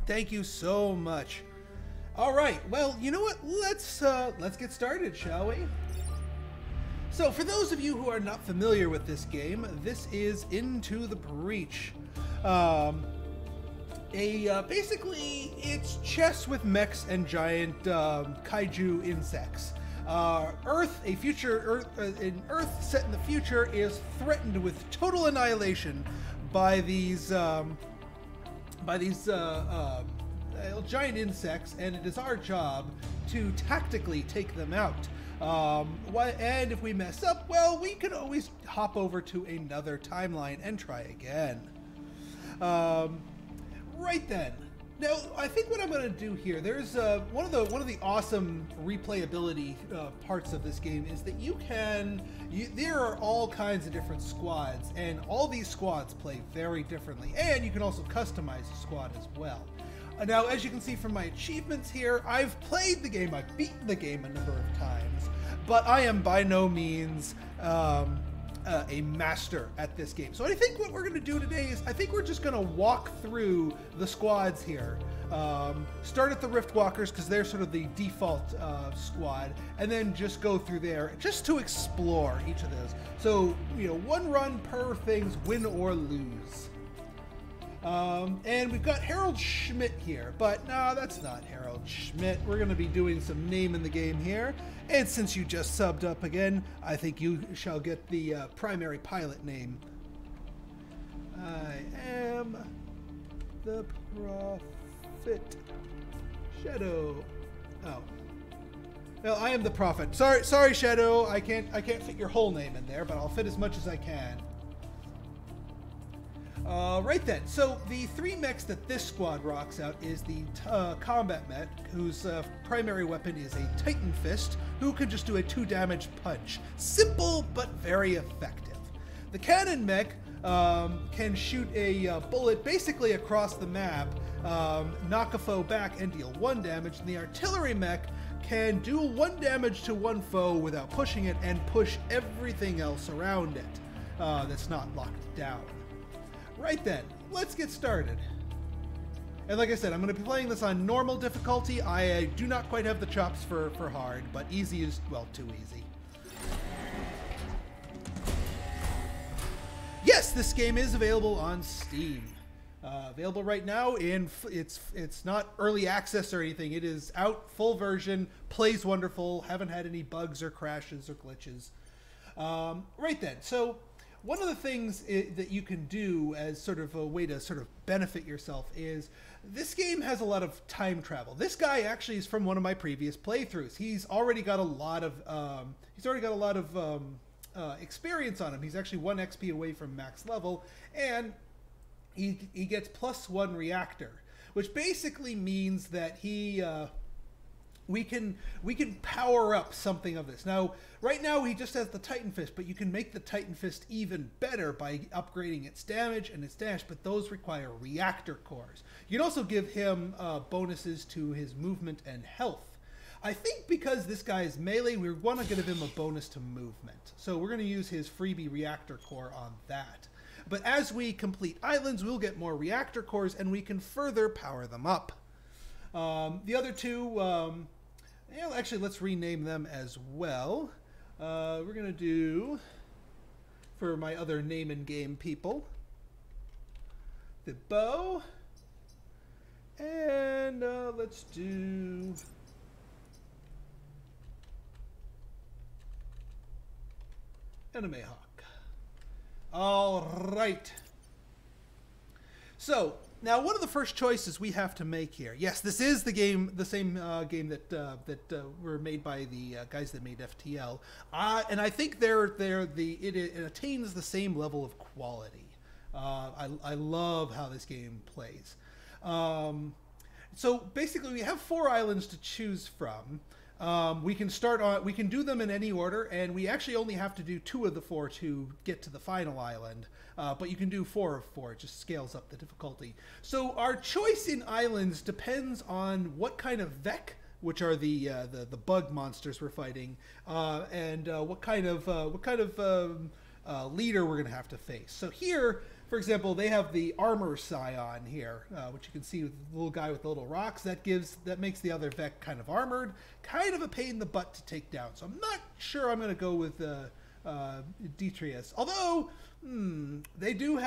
Thank you so much. All right, well, you know what? Let's get started, shall we? So, for those of you who are not familiar with this game, this is Into the Breach. Basically, it's chess with mechs and giant kaiju insects. Earth, an Earth set in the future, is threatened with total annihilation by these giant insects, and it is our job to tactically take them out. And if we mess up, well, we can always hop over to another timeline and try again. Right then. Now, I think what I'm going to do here, there's one of the awesome replayability parts of this game is that there are all kinds of different squads, and all these squads play very differently, and you can also customize the squad as well. Now, as you can see from my achievements here, I've played the game, I've beaten the game a number of times, but I am by no means a master at this game. So I think what we're going to do today is I think we're just going to walk through the squads here. Start at the Riftwalkers because they're sort of the default squad, and then just go through there just to explore each of those. So, you know, one run per things, win or lose. And we've got Harold Schmidt here, but no, that's not Harold Schmidt. We're going to be doing some name in the game here. And since you just subbed up again, I think you shall get the primary pilot name. I am the Prophet Shadow. Oh. No, I am the Prophet. Sorry, Shadow. I can't fit your whole name in there, but I'll fit as much as I can. Right then, so the three mechs that this squad rocks out is the combat mech, whose primary weapon is a Titan Fist, who can just do a 2 damage punch. Simple, but very effective. The cannon mech can shoot a bullet basically across the map, knock a foe back, and deal 1 damage. And the artillery mech can do 1 damage to one foe without pushing it, and push everything else around it that's not locked down. Right then, let's get started. And like I said, I'm going to be playing this on normal difficulty. I do not quite have the chops for hard, but easy is, well, too easy. Yes, this game is available on Steam. Available right now, it's not early access or anything. It is out, full version, plays wonderful, haven't had any bugs or crashes or glitches. Right then, so one of the things that you can do as sort of a way to sort of benefit yourself is this game has a lot of time travel. This guy actually is from one of my previous playthroughs. He's already got a lot of experience on him. He's actually 1 XP away from max level, and he gets +1 reactor, which basically means that we can power up something of this. Now, right now he just has the Titan Fist, but you can make the Titan Fist even better by upgrading its damage and its dash, but those require reactor cores. You can also give him bonuses to his movement and health. I think because this guy is melee, we want to give him a bonus to movement. So we're going to use his freebie reactor core on that. But as we complete islands, we'll get more reactor cores, and we can further power them up. The other two, actually, let's rename them as well. We're going to do, for my other name and game people, the bow. And let's do Anime Hawk. All right. So now, one of the first choices we have to make here. Yes, this is the same game that were made by the guys that made FTL, and I think it attains the same level of quality. I love how this game plays. So basically, we have 4 islands to choose from. We can do them in any order, and we actually only have to do 2 of the 4 to get to the final island. But you can do 4 of 4. It just scales up the difficulty. So our choice in islands depends on what kind of Vec, which are the bug monsters we're fighting, and what kind of leader we're going to have to face. So here For example, they have the armor scion here, which you can see with the little guy with the little rocks. That makes the other Vec kind of armored, kind of a pain in the butt to take down. So I'm not sure I'm going to go with Detrius. Although they do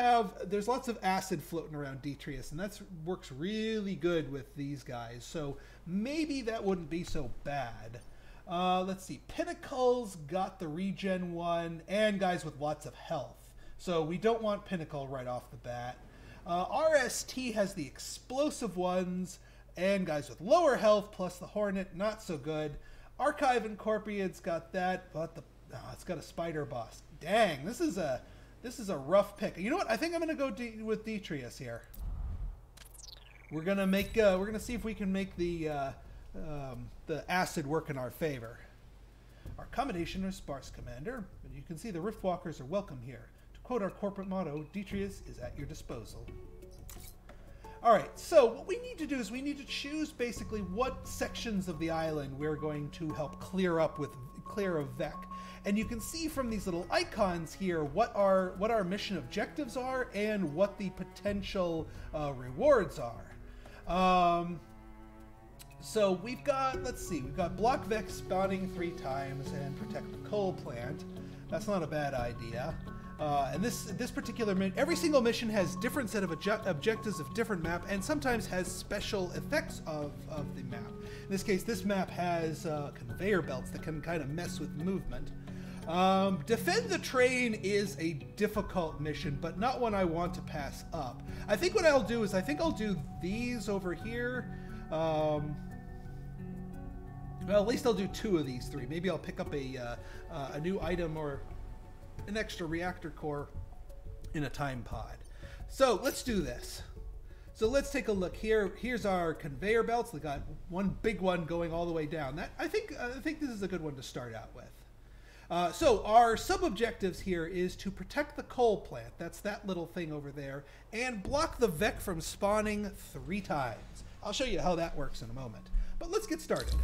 there's lots of acid floating around Detrius, and that works really good with these guys. So maybe that wouldn't be so bad. Let's see. Pinnacle's got the regen one, and guys with lots of health. So we don't want Pinnacle right off the bat. RST has the explosive ones, and guys with lower health, plus the Hornet, not so good. Archive Incorporated's got that, but it's got a spider boss. Dang, this is a rough pick. You know what? I think I'm gonna go with Detrius here. We're gonna see if we can make the acid work in our favor. Our combination is sparse, Commander, and you can see the Riftwalkers are welcome here. To quote our corporate motto, Detrius is at your disposal. All right, so what we need to do is we need to choose basically what sections of the island we're going to help clear of Vec. And you can see from these little icons here what our mission objectives are and what the potential rewards are. So we've got, let's see, we've got block Vec spawning 3 times and protect the coal plant. That's not a bad idea. And this particular every single mission has different set of objectives of different map, and sometimes has special effects of the map. In this case, this map has conveyor belts that can kind of mess with movement. Defend the train is a difficult mission, but not one I want to pass up. I think what I'll do is I'll do these over here. Well, at least I'll do 2 of these 3. Maybe I'll pick up a new item or an extra reactor core in a time pod. So let's do this. So let's take a look here. Here's our conveyor belts. We got one big one going all the way down. I think this is a good one to start out with. So our sub-objectives here is to protect the coal plant. That's that little thing over there. And block the Vec from spawning 3 times. I'll show you how that works in a moment. But let's get started.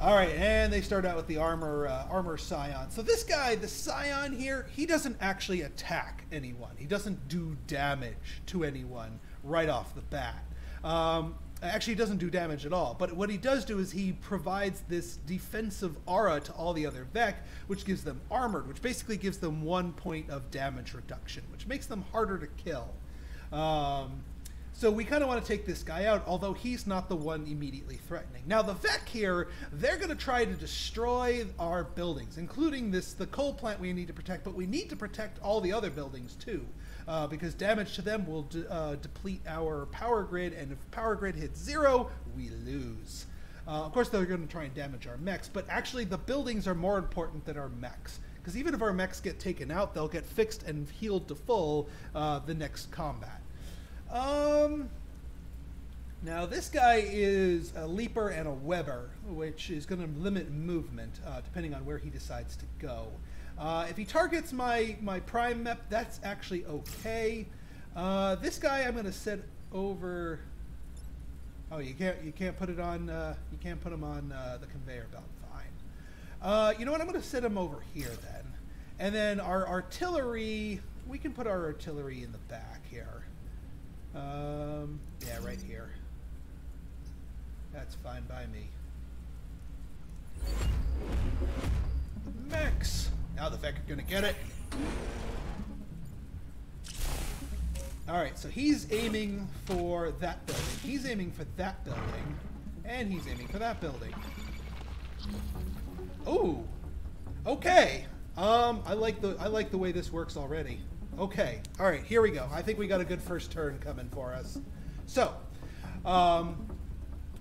All right, and they start out with the armor scion. So this guy, the scion here, he doesn't actually attack anyone. He doesn't do damage to anyone right off the bat. Actually, he doesn't do damage at all. But what he does do is he provides this defensive aura to all the other Vec, which gives them armored, which basically gives them 1 point of damage reduction, which makes them harder to kill. So we kind of want to take this guy out, although he's not the one immediately threatening. Now the Vec here, they're going to try to destroy our buildings, including the coal plant we need to protect, but we need to protect all the other buildings too, because damage to them will deplete our power grid, and if power grid hits 0, we lose. Of course, they're going to try and damage our mechs, but actually the buildings are more important than our mechs, because even if our mechs get taken out, they'll get fixed and healed to full the next combat. Now this guy is a leaper and a webber, which is going to limit movement depending on where he decides to go. If he targets my prime map, that's actually okay. This guy I'm going to set over. Oh, you can't put it on. You can't put him on the conveyor belt. Fine. You know what? I'm going to set him over here then, and then our artillery. We can put our artillery in the back here. Yeah, right here. That's fine by me. Mechs! Now the Vec are gonna get it. Alright, so he's aiming for that building. He's aiming for that building. And he's aiming for that building. Ooh! Okay! I like the way this works already. Okay, all right, here we go. I think we got a good first turn coming for us. So,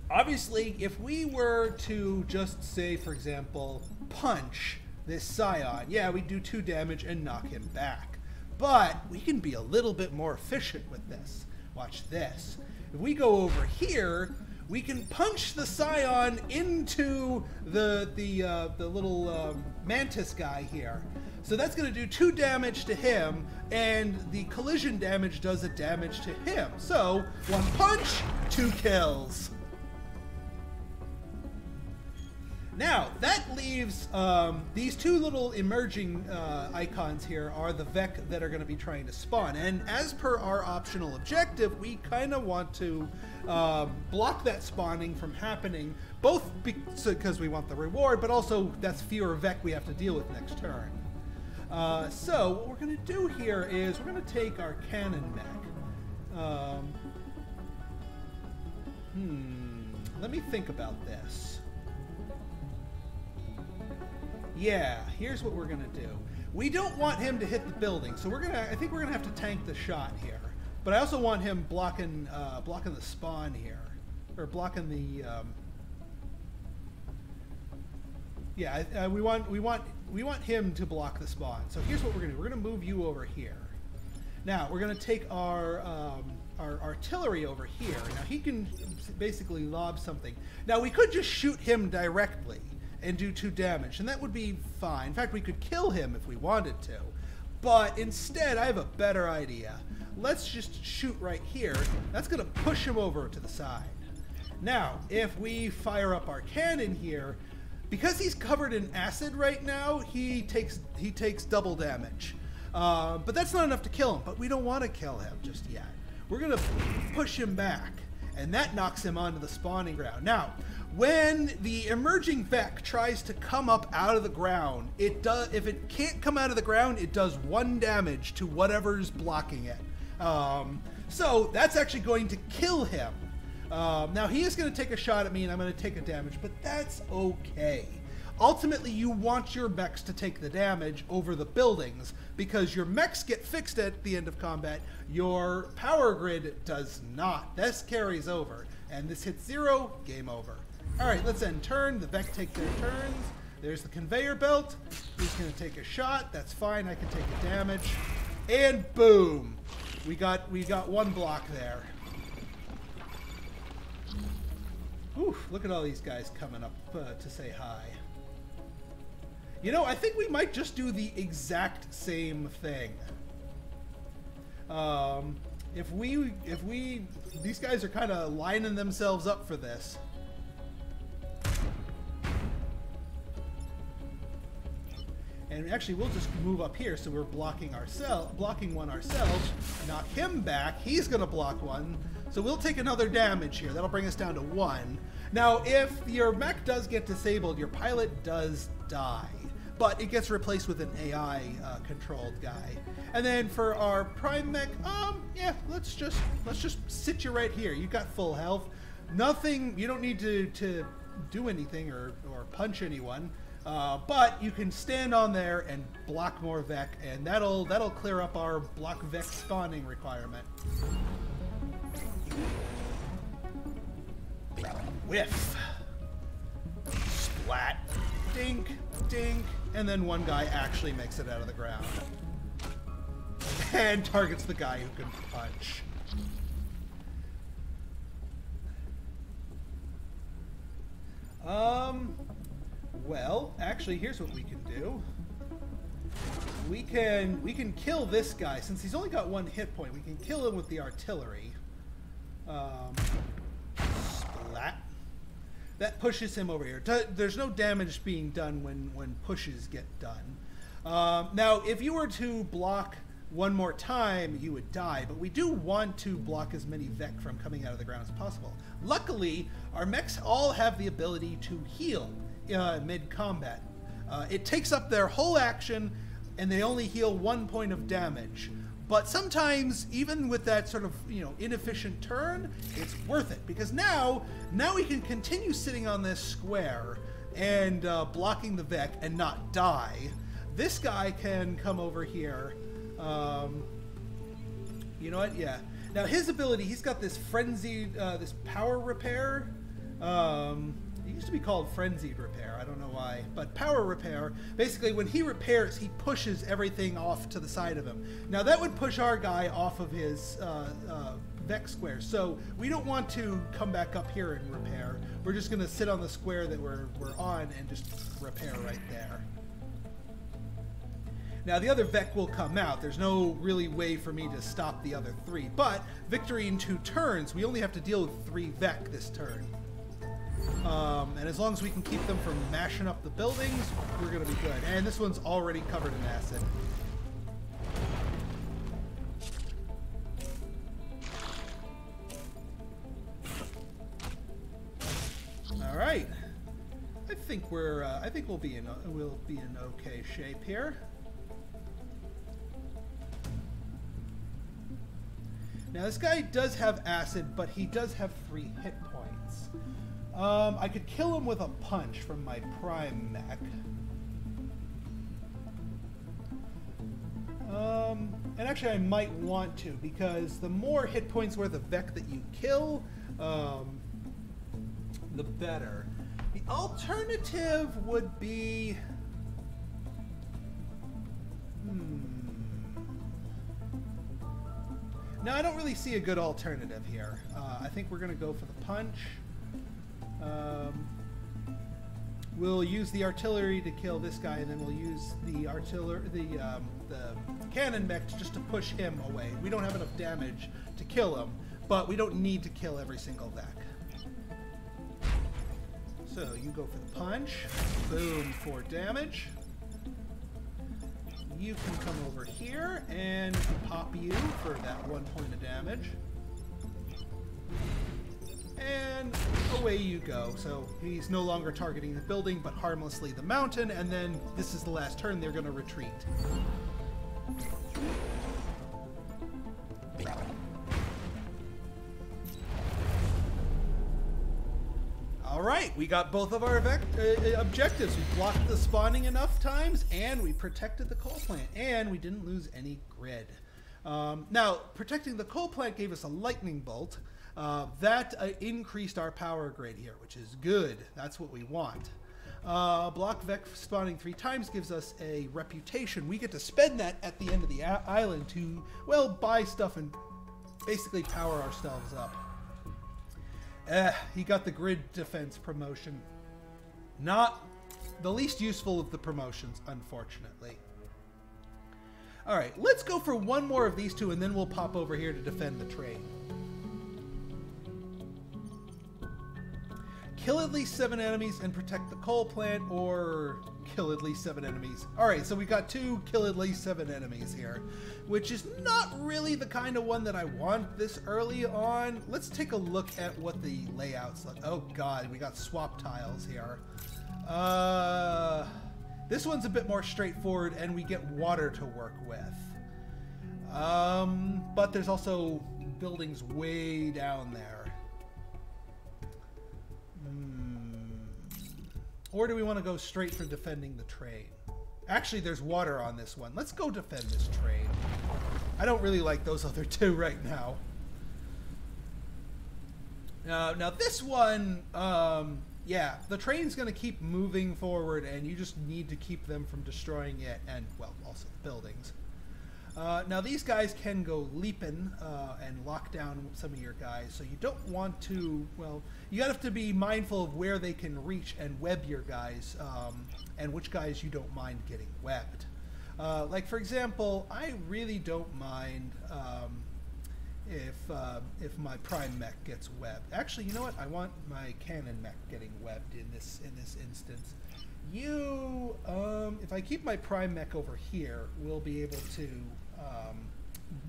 obviously, if we were to just say, for example, punch this scion, yeah, we do 2 damage and knock him back. But we can be a little bit more efficient with this. Watch this. If we go over here, we can punch the scion into the little mantis guy here. So that's going to do 2 damage to him, and the collision damage does a damage to him. So 1 punch, 2 kills. Now, that leaves these two little emerging icons here are the Vec that are going to be trying to spawn. And as per our optional objective, we kind of want to block that spawning from happening, both because we want the reward, but also that's fewer Vec we have to deal with next turn. So what we're going to do here is we're going to take our cannon mech. Let me think about this. Yeah, here's what we're gonna do. We don't want him to hit the building, so I think we're gonna have to tank the shot here. But I also want him blocking the spawn here, or blocking the. We want him to block the spawn. So here's what we're gonna do. We're gonna move you over here. Now we're gonna take our artillery over here. Now he can basically lob something. Now we could just shoot him directly and do 2 damage, and that would be fine. In fact, we could kill him if we wanted to. But instead, I have a better idea. Let's just shoot right here. That's going to push him over to the side. Now, if we fire up our cannon here, because he's covered in acid right now, he takes double damage. But that's not enough to kill him, but we don't want to kill him just yet. We're going to push him back, and that knocks him onto the spawning ground. Now, when the emerging Vec tries to come up out of the ground, if it can't come out of the ground, it does 1 damage to whatever's blocking it. So that's actually going to kill him. Now he is going to take a shot at me, and I'm going to take a damage, but that's okay. Ultimately, you want your mechs to take the damage over the buildings, because your mechs get fixed at the end of combat. Your power grid does not. This carries over, and this hits 0, game over. All right, let's end turn. The Vec take their turns. There's the conveyor belt. He's going to take a shot. That's fine. I can take a damage. And boom. We got 1 block there. Oof, look at all these guys coming up to say hi. You know, I think we might just do the exact same thing. These guys are kind of lining themselves up for this. And actually, we'll just move up here, so we're blocking one ourselves. Knock him back. He's going to block 1. So we'll take another damage here. That'll bring us down to 1. Now, if your mech does get disabled, your pilot does die. But it gets replaced with an AI-controlled guy. And then for our prime mech, yeah, let's just sit you right here. You've got full health. Nothing. You don't need to do anything or punch anyone. But you can stand on there and block more Vec, and that'll clear up our block Vec spawning requirement. Whiff. Splat. Dink. Dink. And then one guy actually makes it out of the ground. And targets the guy who can punch. Well, actually, here's what we can do. We can kill this guy. Since he's only got 1 hit point, we can kill him with the artillery. Splat. That pushes him over here. There's no damage being done when pushes get done. Now, if you were to block 1 more time, you would die, but we do want to block as many Vec from coming out of the ground as possible. Luckily, our mechs all have the ability to heal mid-combat. It takes up their whole action, and they only heal 1 point of damage. But sometimes, even with that sort of, inefficient turn, it's worth it, because now we can continue sitting on this square and blocking the Vec and not die. This guy can come over here. You know what? Yeah. Now his ability, he's got this frenzied, this power repair. It used to be called frenzied repair. I don't know why, but power repair. Basically, when he repairs, he pushes everything off to the side of him. Now that would push our guy off of his Vec square. So we don't want to come back up here and repair. We're just going to sit on the square that we're on and just repair right there. Now, the other Vec will come out. There's no really way for me to stop the other 3. But victory in 2 turns, we only have to deal with 3 Vec this turn. And as long as we can keep them from mashing up the buildings, we're going to be good. And this one's already covered in acid. All right. I think we'll be in okay shape here. Now this guy does have acid, but he does have 3 hit points. I could kill him with a punch from my prime mech. And actually I might want to, because the more hit points worth of Vec that you kill, the better. The alternative would be... No, I don't really see a good alternative here. I think we're going to go for the punch. We'll use the artillery to kill this guy, and then we'll use the cannon mech just to push him away. We don't have enough damage to kill him, but we don't need to kill every single Vec. So you go for the punch. Boom, 4 damage. You can come over here and pop you for that 1 point of damage. And away you go. So he's no longer targeting the building, but harmlessly the mountain, and then this is the last turn, they're going to retreat. Alright, we got both of our objectives. We blocked the spawning enough times, and we protected the coal plant, and we didn't lose any grid. Now, protecting the coal plant gave us a lightning bolt. That increased our power grid here, which is good. That's what we want. Block Vec spawning 3 times gives us a reputation. We get to spend that at the end of the island to, well, buy stuff and basically power ourselves up. He got the grid defense promotion. Not the least useful of the promotions, unfortunately. Alright, let's go for one more of these 2, and then we'll pop over here to defend the train. Kill at least 7 enemies and protect the coal plant, or kill at least 7 enemies. Alright, so we got 2 kill at least 7 enemies here, which is not really the kind of one that I want this early on. Let's take a look at what the layout's like. Oh god, we got swap tiles here. This one's a bit more straightforward, and we get water to work with. But there's also buildings way down there. Or do we want to go straight for defending the train? Actually, there's water on this one. Let's go defend this train. I don't really like those other 2 right now. Now this one, yeah, the train's going to keep moving forward, and you just need to keep them from destroying it, and, well, also the buildings. Now these guys can go leaping and lock down some of your guys, so you don't want to, well, you have to be mindful of where they can reach and web your guys, and which guys you don't mind getting webbed. Like, for example, I really don't mind if my prime mech gets webbed. Actually, you know what? I want my cannon mech getting webbed in this instance. You, if I keep my prime mech over here, we'll be able to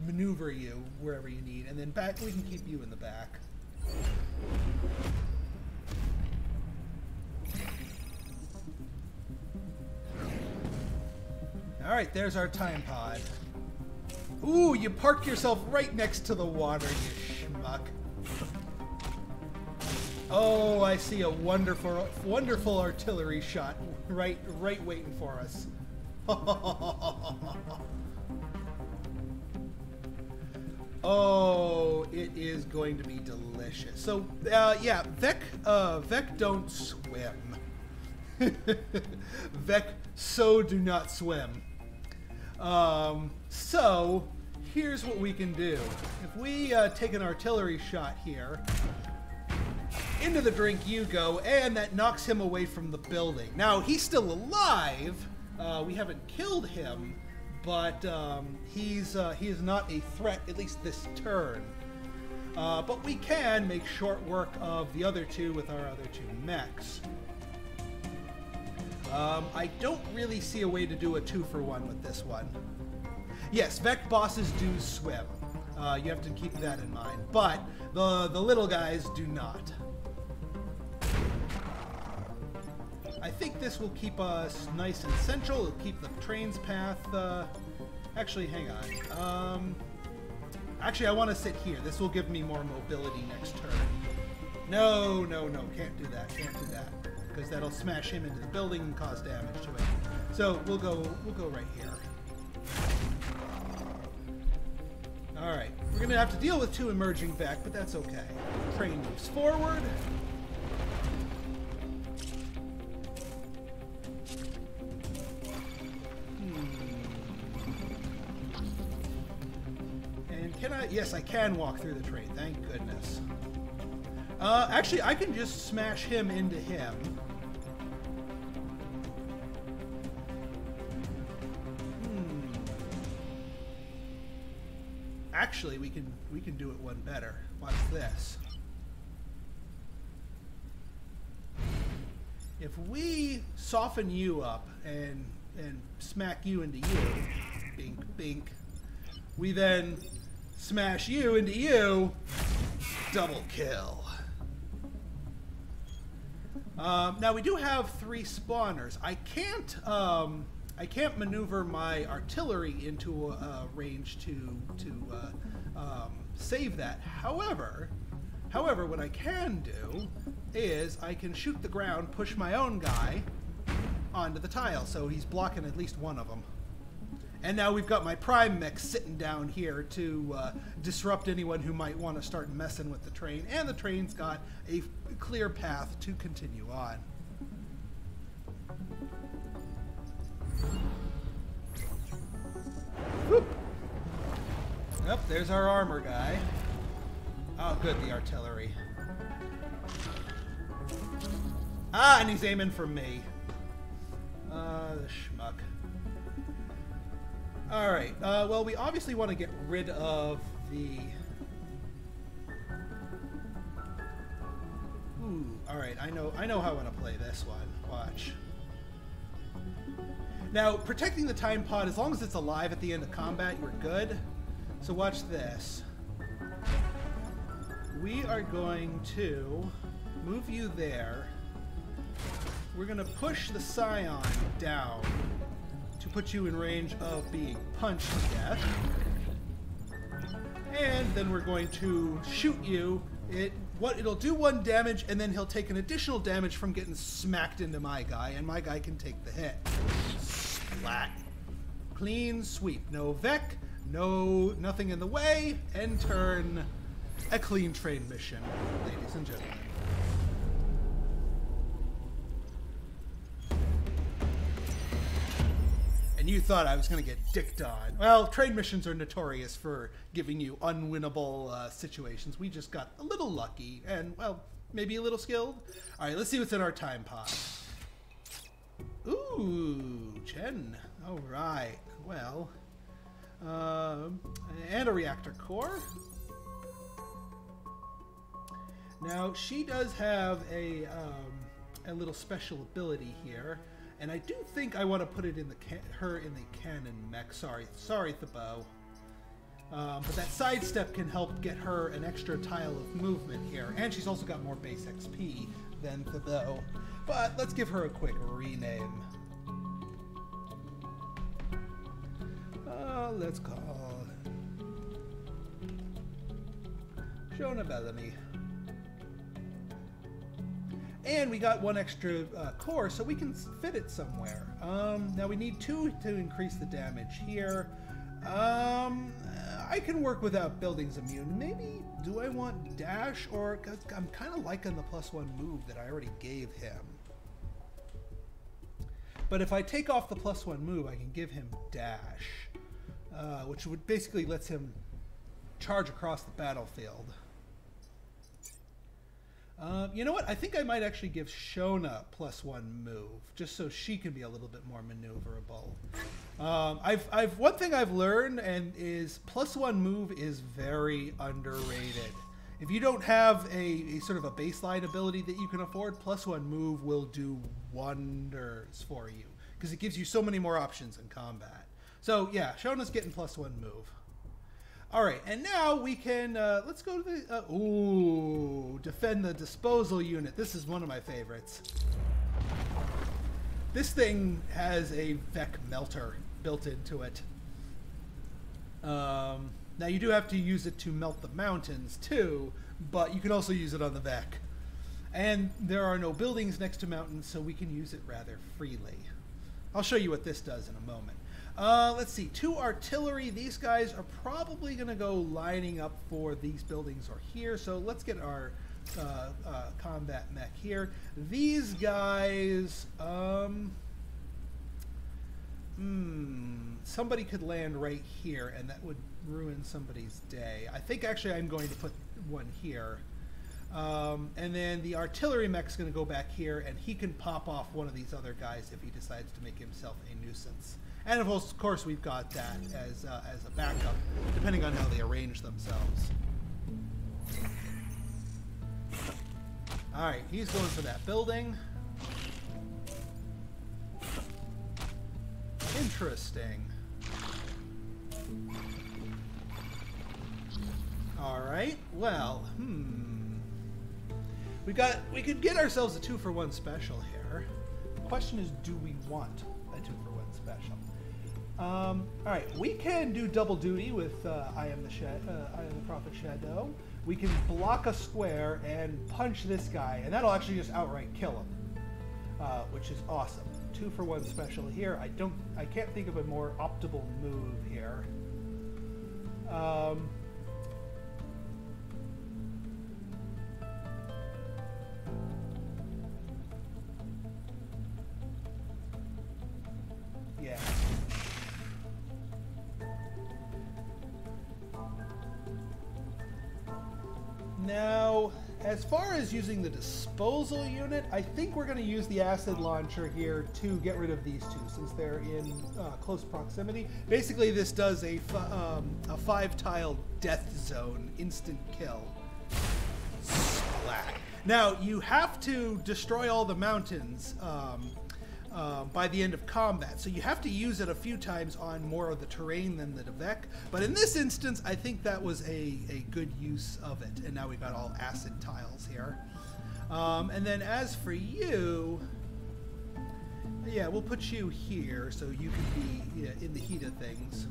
maneuver you wherever you need, and then back we can keep you in the back. All right, there's our time pod. Ooh, you parked yourself right next to the water, you schmuck. Oh, I see a wonderful, wonderful artillery shot right waiting for us. Oh, it is going to be delicious. So, yeah, Vec don't swim. Vec so do not swim. So, here's what we can do. If we take an artillery shot here, into the drink you go, and that knocks him away from the building. Now, he's still alive. We haven't killed him, but he is not a threat, at least this turn. But we can make short work of the other two with our other two mechs. I don't really see a way to do a 2-for-1 with this one. Yes, Vect bosses do swim. You have to keep that in mind. But the little guys do not. I think this will keep us nice and central. It'll keep the train's path... actually, hang on. Actually, I want to sit here. This will give me more mobility next turn. No, no, no. Can't do that. Can't do that. Because that'll smash him into the building and cause damage to it. So we'll go right here. Alright. We're going to have to deal with 2 emerging Vect, but that's okay. Train moves forward. Can I? Yes, I can walk through the train. Thank goodness. Actually, I can just smash him into him. Actually, we can do it one better. Watch this. If we soften you up and smack you into you, bink, bink, we then smash you into you, double kill. Now we do have 3 spawners. I can't maneuver my artillery into a range to save that. However, what I can do is I can shoot the ground, push my own guy onto the tile, so he's blocking at least one of them. And now we've got my prime mech sitting down here to disrupt anyone who might want to start messing with the train. And the train's got a clear path to continue on. Whoop. Yep, there's our armor guy. Oh, good, the artillery. Ah, and he's aiming for me. The schmuck. Alright, well, we obviously want to get rid of the... Ooh, alright, I know how I want to play this one. Watch. Now, protecting the time pod, as long as it's alive at the end of combat, you're good. So watch this. We are going to move you there. We're going to push the Scion down to put you in range of being punched to death. And then we're going to shoot you. It'll do 1 damage, and then he'll take an additional damage from getting smacked into my guy, and my guy can take the hit. Splat. Clean sweep. No Vec, nothing in the way. End turn. A clean train mission, ladies and gentlemen. And you thought I was going to get dicked on. Well, train missions are notorious for giving you unwinnable situations. We just got a little lucky and, well, maybe a little skilled. All right, let's see what's in our time pod. Ooh, Chen. All right. Well, and a reactor core. Now, she does have a little special ability here. And I do think I want to put it in her in the cannon mech. Sorry, Thibaut. But that sidestep can help get her an extra tile of movement here. And she's also got more base XP than Thibaut. But let's give her a quick rename. Let's call Jonah Bellamy. And we got 1 extra core, so we can fit it somewhere. Now we need 2 to increase the damage here. I can work without buildings immune. Maybe, do I want dash? Or, cause I'm kind of liking the +1 move that I already gave him. But if I take off the +1 move, I can give him dash. Which would basically lets him charge across the battlefield. You know what? I think I might actually give Shona +1 move, just so she can be a little bit more maneuverable. One thing I've learned and is +1 move is very underrated. If you don't have a sort of a baseline ability that you can afford, +1 move will do wonders for you because it gives you so many more options in combat. So yeah, Shona's getting +1 move. All right, and now we can, let's go to the, ooh, defend the disposal unit. This is one of my favorites. This thing has a Vec melter built into it. Now you do have to use it to melt the mountains too, but you can also use it on the Vec. And there are no buildings next to mountains, so we can use it rather freely. I'll show you what this does in a moment. Let's see, 2 artillery. These guys are probably going to go lining up for these buildings or here. So let's get our combat mech here. These guys, somebody could land right here, and that would ruin somebody's day. I think actually I'm going to put one here. And then the artillery mech's going to go back here, and he can pop off one of these other guys if he decides to make himself a nuisance. And of course, we've got that as a backup, depending on how they arrange themselves. All right, he's going for that building. Interesting. All right. Well, we could get ourselves a 2-for-1 special here. The question is, do we want a 2-for-1 special? All right, we can do double duty with I am the Prophet Shadow. We can block a square and punch this guy, and that'll actually just outright kill him, which is awesome. 2-for-1 special here. I can't think of a more optimal move here. Yeah. Now, as far as using the disposal unit, I think we're going to use the acid launcher here to get rid of these two, since they're in close proximity. Basically, this does a 5-tile death zone, instant kill. Splat. Now, you have to destroy all the mountains by the end of combat, so you have to use it a few times on more of the terrain than the Devek, but in this instance I think that was a good use of it, and now we've got all acid tiles here. And then as for you, yeah, we'll put you here so you can be in the heat of things.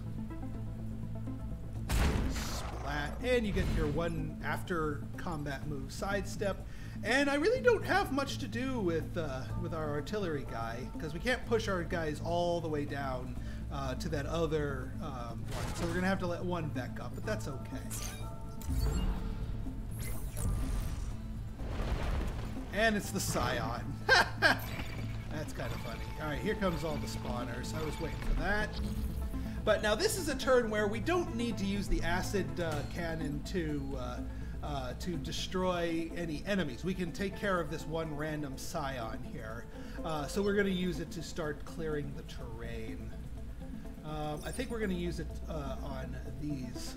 Splat, and you get your one after combat move, sidestep. And I really don't have much to do with our artillery guy, because we can't push our guys all the way down to that other one. So we're going to have to let one back up, but that's okay. And it's the Scion. That's kind of funny. All right, here comes all the spawners. I was waiting for that. But now this is a turn where we don't need to use the acid cannon to destroy any enemies. We can take care of this one random Scion here. So we're going to use it to start clearing the terrain. I think we're going to use it on these.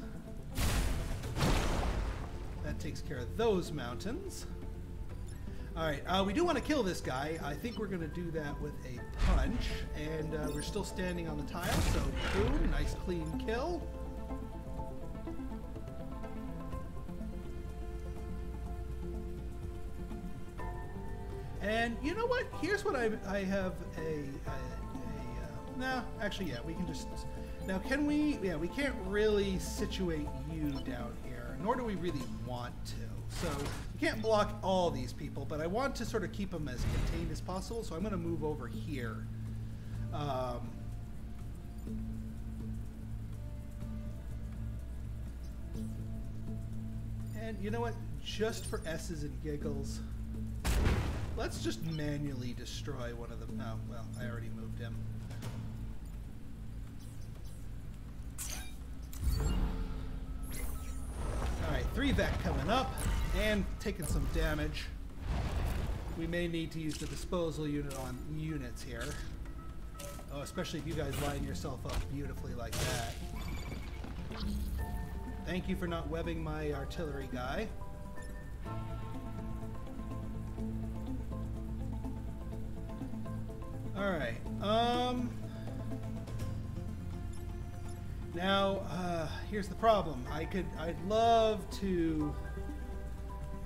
That takes care of those mountains. All right, we do want to kill this guy. I think we're going to do that with a punch. And we're still standing on the tile, so boom, nice clean kill. And you know what? Here's what I have no, actually, yeah, we can just, now can we, yeah, we can't really situate you down here, nor do we really want to. So we can't block all these people, but I want to sort of keep them as contained as possible, so I'm going to move over here. And you know what? Just for S's and giggles, let's just manually destroy one of them. Oh, well, I already moved him. Alright, 3 Vec coming up, and taking some damage. We may need to use the disposal unit on units here. Oh, especially if you guys line yourself up beautifully like that. Thank you for not webbing my artillery guy. All right. Now, here's the problem. I'd love to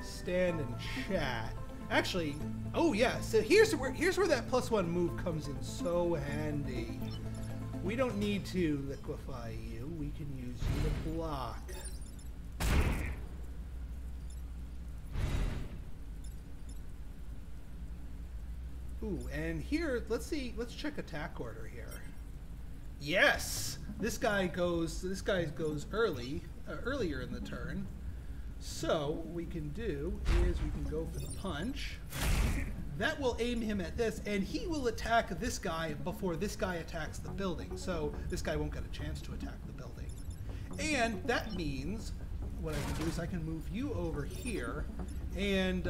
stand and chat. Actually, oh yeah. So here's where that +1 move comes in so handy. We don't need to liquefy you. We can use you to block. Ooh, and here, let's check attack order here. Yes, this guy goes earlier in the turn. So what we can do is we can go for the punch. That will aim him at this, and he will attack this guy before this guy attacks the building. So this guy won't get a chance to attack the building. And that means what I can do is I can move you over here and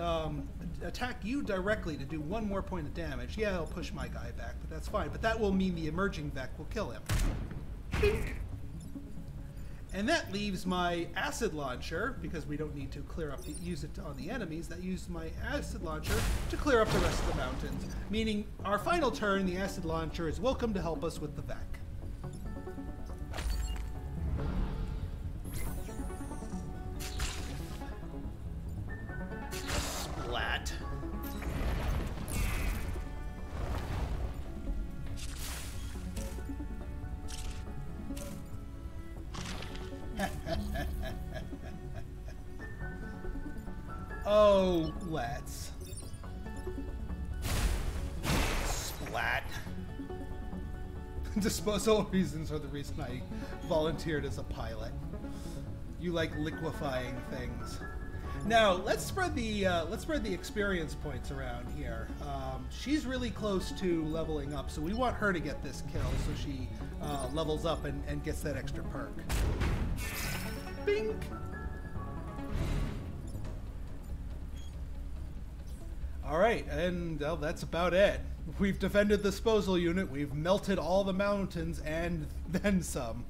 attack you directly to do 1 more point of damage. Yeah, I'll push my guy back, but that's fine. But that will mean the emerging Vec will kill him. Bink. And that leaves my acid launcher, because we don't need to use it on the enemies. That used my acid launcher to clear up the rest of the mountains. Meaning, our final turn, the acid launcher is welcome to help us with the Vec. Splat. Oh, let's. Splat. Disposal reasons are the reason I volunteered as a pilot. You like liquefying things. Now let's spread the experience points around here. She's really close to leveling up, so we want her to get this kill so she levels up and gets that extra perk. Bink. All right, and well, that's about it. We've defended the disposal unit, we've melted all the mountains, and then some.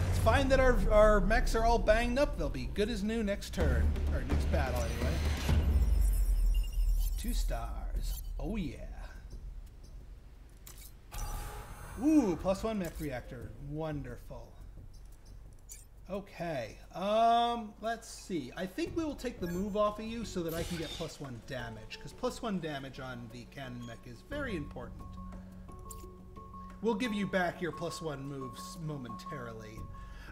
It's fine that our mechs are all banged up. They'll be good as new next turn, or next battle anyway. 2 stars. Oh yeah. Ooh, +1 mech reactor. Wonderful. Okay, let's see. I think we will take the move off of you so that I can get +1 damage, because +1 damage on the cannon mech is very important. We'll give you back your +1 moves momentarily.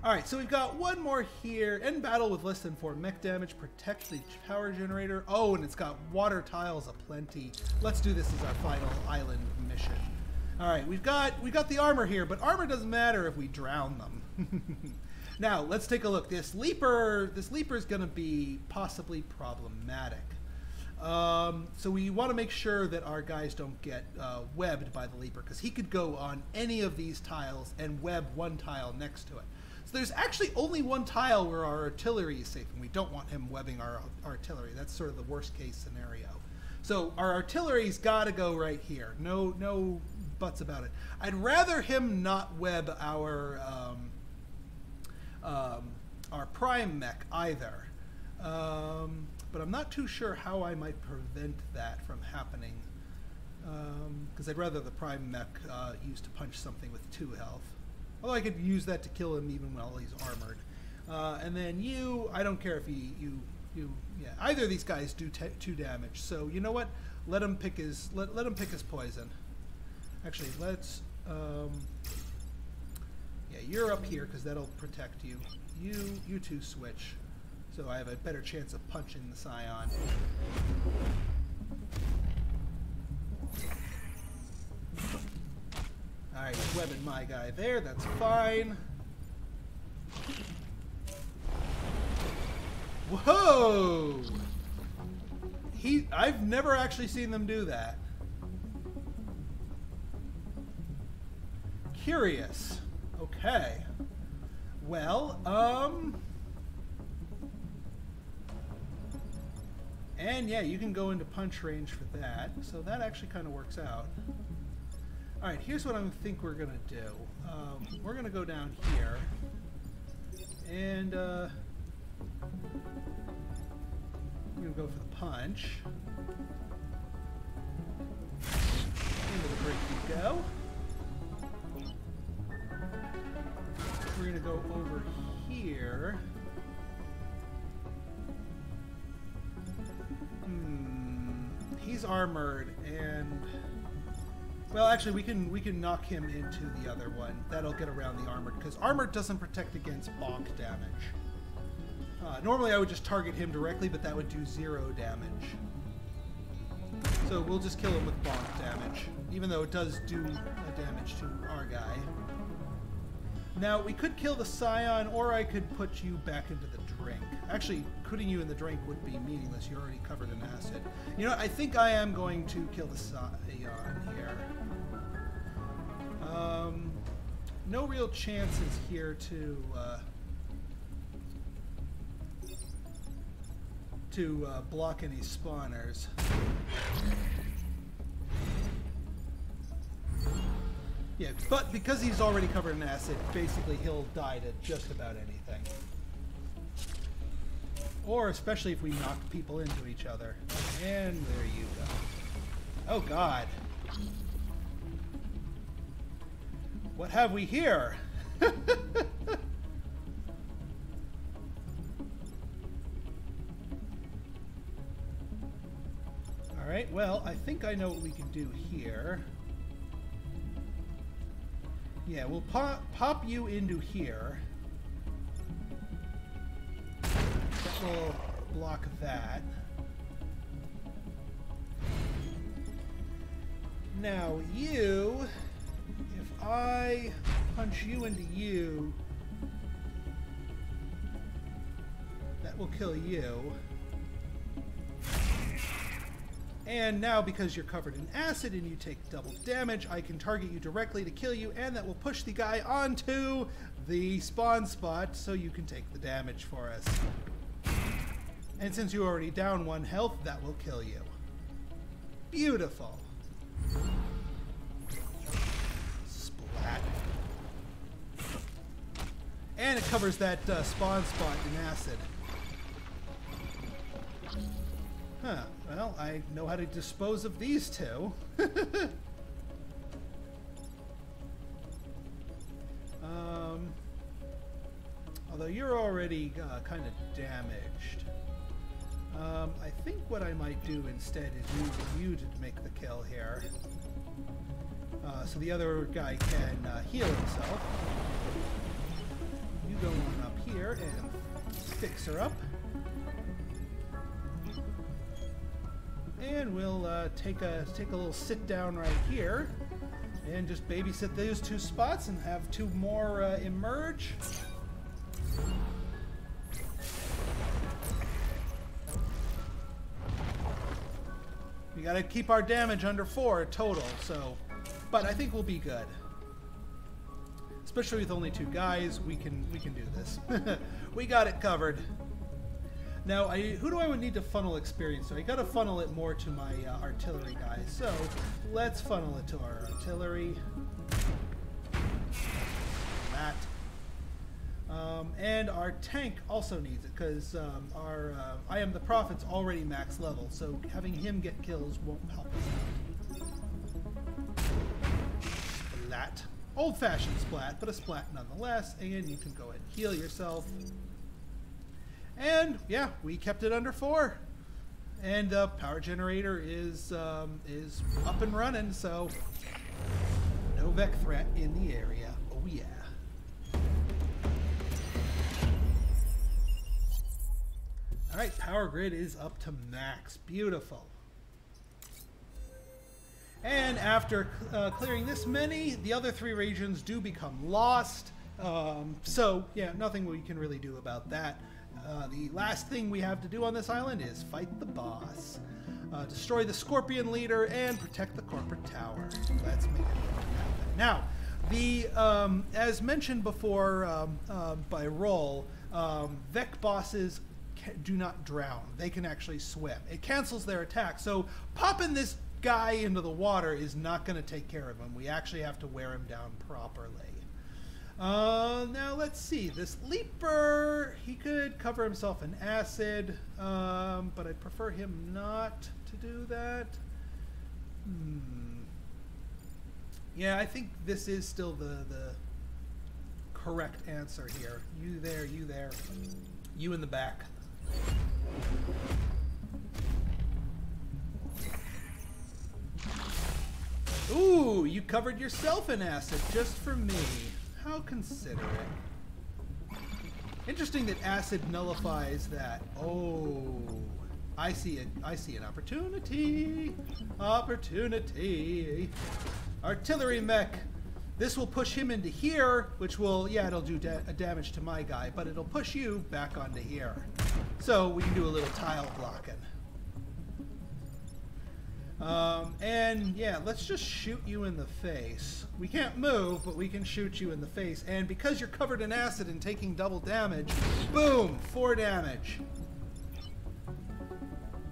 Alright, so we've got one more here. End battle with less than 4 mech damage. Protect the power generator. Oh, and it's got water tiles aplenty. Let's do this as our final island mission. Alright, we got the armor here, but armor doesn't matter if we drown them. Now, let's take a look. This leaper is going to be possibly problematic. So we want to make sure that our guys don't get webbed by the leaper, because he could go on any of these tiles and web one tile next to it. So there's actually only one tile where our artillery is safe, and we don't want him webbing our artillery. That's sort of the worst case scenario. So our artillery's got to go right here. No buts about it. I'd rather him not web our prime mech either, but I'm not too sure how I might prevent that from happening, because I'd rather the prime mech used to punch something with 2 health, although I could use that to kill him even while he's armored. And then you, I don't care if yeah, either of these guys do 2 damage, so you know what, let him pick his poison. Actually, let's yeah, you're up here because that'll protect you. You two switch, so I have a better chance of punching the Scion. Alright, webbing my guy there, that's fine. Whoa! I've never actually seen them do that. Curious. Okay. Well, and yeah, you can go into punch range for that, so that actually kind of works out. Alright, here's what I think we're going to do. We're going to go down here, And I'm gonna go for the punch. Into the break you go. We're gonna go over here. He's armored, and well, actually, we can knock him into the other one. That'll get around the armored, because armored doesn't protect against bonk damage. Normally, I would just target him directly, but that would do 0 damage. So we'll just kill him with bonk damage, even though it does do damage to our guy. Now, we could kill the Scion, or I could put you back into the drink. Actually, putting you in the drink would be meaningless. You're already covered in acid. You know, I think I am going to kill the Scion here. No real chances here to block any spawners. Yeah, but because he's already covered in acid, basically he'll die to just about anything. Or especially if we knock people into each other. And there you go. Oh god. What have we here? Alright, well, I think I know what we can do here. Yeah, we'll pop you into here. That will block that. Now you, if I punch you into you, that will kill you. And now, because you're covered in acid and you take double damage, I can target you directly to kill you, and that will push the guy onto the spawn spot so you can take the damage for us. And since you're already down 1 health, that will kill you. Beautiful. Splat. And it covers that spawn spot in acid. Huh. Well, I know how to dispose of these two. Although you're already kind of damaged. I think what I might do instead is use you to make the kill here. So the other guy can heal himself. You go on up here and fix her up. And we'll take a little sit down right here and just babysit those 2 spots and have 2 more emerge. We gotta keep our damage under 4 total, so, but I think we'll be good. Especially with only 2 guys, we can do this. We got it covered. Now, who do I would need to funnel experience to? I gotta funnel it more to my artillery guys. So, let's funnel it to our artillery. That. And our tank also needs it, because I Am the Prophet's already max level, so having him get kills won't help us out. Splat. Old-fashioned splat, but a splat nonetheless, and you can go ahead and heal yourself. And yeah, we kept it under 4, and the power generator is up and running. So no Vec threat in the area. Oh yeah. All right, power grid is up to max. Beautiful. And after clearing this many, the other 3 regions do become lost. So yeah, nothing we can really do about that. The last thing we have to do on this island is fight the boss. Destroy the Scorpion leader and protect the corporate tower. Let's make it happen. Now, the as mentioned before by Roll, Vec bosses do not drown. They can actually swim. It cancels their attack. So popping this guy into the water is not going to take care of him. We actually have to wear him down properly. Now let's see. This leaper, he could cover himself in acid, but I'd prefer him not to do that. Yeah, I think this is still the correct answer here. You there, you there. You in the back. Ooh, you covered yourself in acid just for me. How considerate. Interesting that acid nullifies that. Oh, I see it. I see an opportunity. Opportunity. Artillery mech. This will push him into here, which will, yeah, it'll do damage to my guy, but it'll push you back onto here. So we can do a little tile blocking. And yeah, let's just shoot you in the face. We can't move, but we can shoot you in the face. And because you're covered in acid and taking double damage, boom, 4 damage.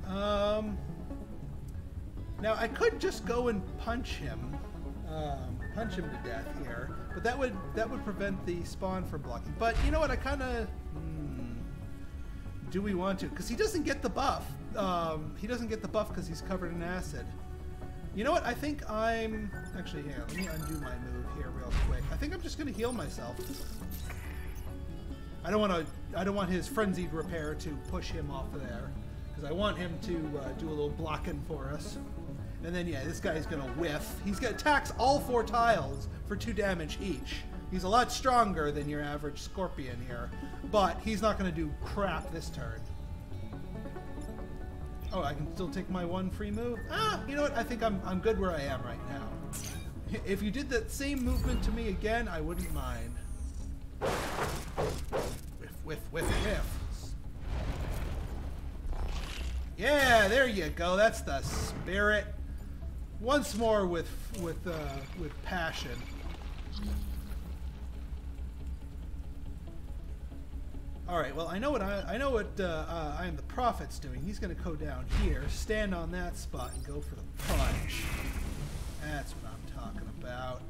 Now I could just go and punch him to death here, but that would prevent the spawn from blocking. But you know what? I kind of do we want to? Because he doesn't get the buff. He doesn't get the buff because he's covered in acid. You know what? I think I'm actually. Hang on, let me undo my move here real quick. I think I'm just going to heal myself. I don't want his frenzied repair to push him off of there, because I want him to do a little blocking for us. And then yeah, this guy's going to whiff. He's going to attacks all 4 tiles for 2 damage each. He's a lot stronger than your average scorpion here, but he's not going to do crap this turn. Oh, I can still take my 1 free move? Ah, you know what? I think I'm good where I am right now. If you did that same movement to me again, I wouldn't mind. Whiff, whiff, whiff, whiff. Yeah, there you go. That's the spirit. Once more with passion. All right. Well, I know what I am the Prophet's doing. He's going to go down here, stand on that spot, and go for the punch. That's what I'm talking about.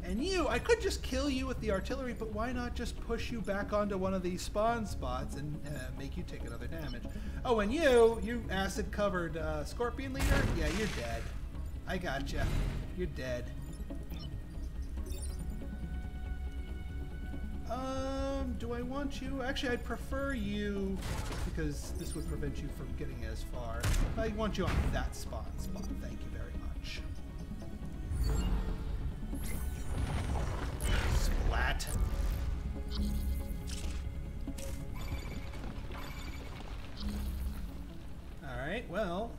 And you, I could just kill you with the artillery, but why not just push you back onto one of these spawn spots and make you take another damage? Oh, and you acid-covered scorpion leader? Yeah, you're dead. I gotcha. You're dead. Do I want you? Actually, I'd prefer you, because this would prevent you from getting as far. I want you on that spawn spot. Thank you very much. Splat. All right. Well,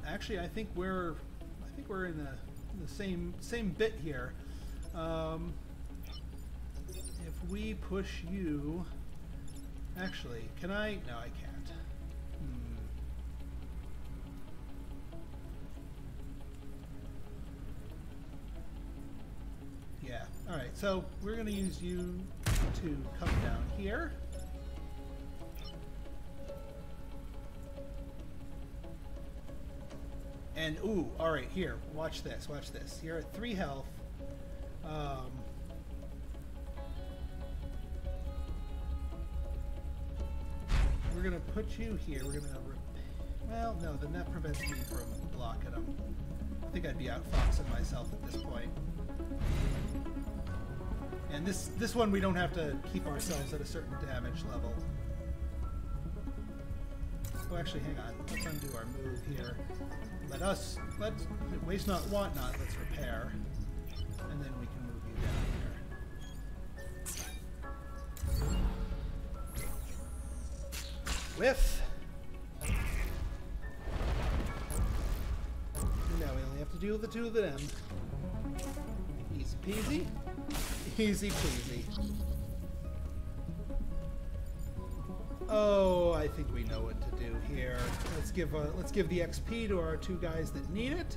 actually, I think we're in the same bit here. If we push you, actually, can I? No, I can't. Yeah. All right. So we're going to use you to come down here. And ooh, all right. Here, watch this. Watch this. You're at 3 health. We're going to put you here. We're going to... Well, no, then that prevents me from blocking them. I think I'd be outfoxing myself at this point. And this one, we don't have to keep ourselves at a certain damage level. Oh, actually, hang on. Let's undo our move here. Let's waste not, want not. Let's repair. And then we can move you down here. Whiff. Now we only have to deal with the 2 of them. Easy peasy. Easy peasy. Oh, I think we know what to do here. Let's give the XP to our 2 guys that need it.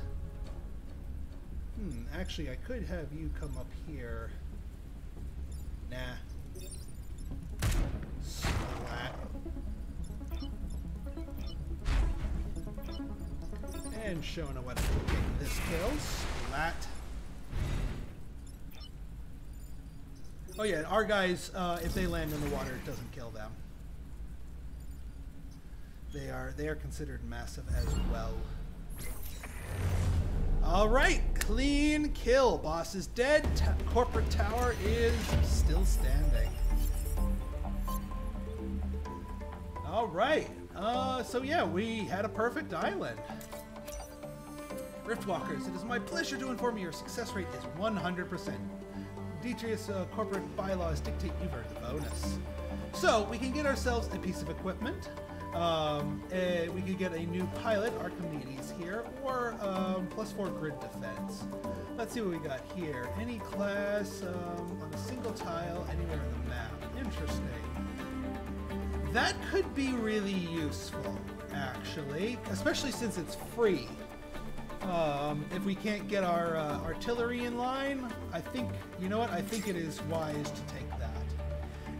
Actually, I could have you come up here. Nah. Splat. And Shona went up getting this kill. Splat. Oh yeah, our guys, if they land in the water, it doesn't kill them. They are considered massive as well. All right, clean kill. Boss is dead. Corporate tower is still standing. All right. So yeah, we had a perfect island. Riftwalkers, it is my pleasure to inform you your success rate is 100%. Detrius corporate bylaws dictate you've earned the bonus. So we can get ourselves a piece of equipment. We could get a new pilot, Archimedes here, or +4 grid defense. Let's see what we got here. Any class on a single tile anywhere on the map. Interesting. That could be really useful, actually, especially since it's free. If we can't get our artillery in line, I think, you know what, I think it is wise to take that.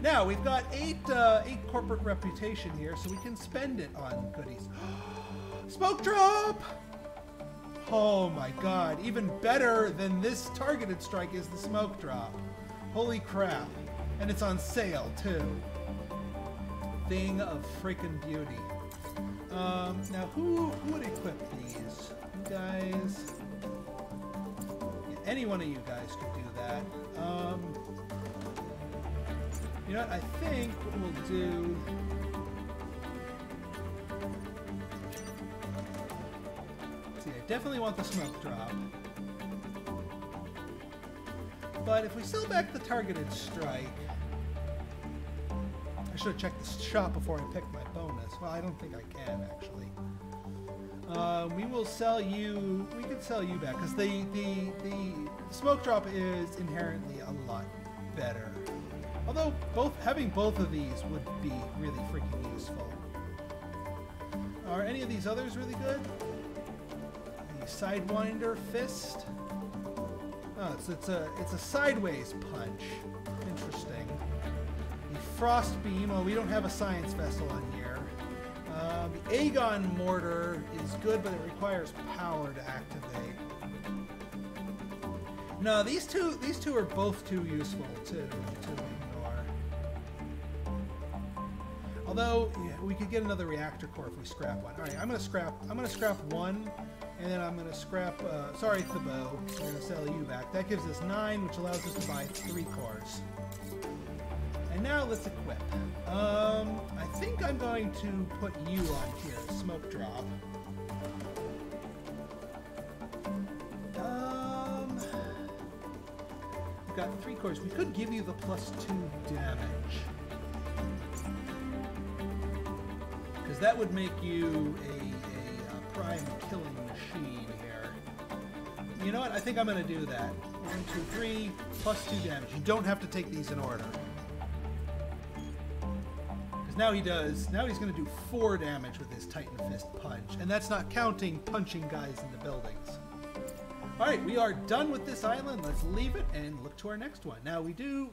Now, we've got 8 corporate reputation here, so we can spend it on goodies. Smoke drop! Oh my god, even better than this targeted strike is the smoke drop. Holy crap. And it's on sale, too. Thing of freaking beauty. Now, who would equip these? You guys... Yeah, any one of you guys could do that. You know what, I think what we'll do... Let's see, I definitely want the smoke drop. But if we sell back the targeted strike... I should have checked the shop before I picked my bonus. Well, I don't think I can, actually. We will sell you... We could sell you back, because the smoke drop is inherently a lot better. Although, having both of these would be really freaking useful. Are any of these others really good? The Sidewinder Fist. Oh, it's a sideways punch. Interesting. The Frost Beam. Oh, we don't have a science vessel on here. The Aegon Mortar is good, but it requires power to activate. No, these two are both too useful to ignore. Although yeah, we could get another reactor core if we scrap one. All right, I'm gonna scrap one, and then I'm gonna scrap. Sorry, Thibaut. We're gonna sell you back. That gives us 9, which allows us to buy 3 cores. And now let's equip. I think I'm going to put you on here, smoke drop. We've got 3 cores. We could give you the +2 damage. Because that would make you a prime killing machine here. You know what? I think I'm going to do that. 1, 2, 3, +2 damage. You don't have to take these in order. Now he's going to do 4 damage with his Titan Fist punch, and that's not counting punching guys into buildings. All right, we are done with this island. Let's leave it and look to our next one. Now we do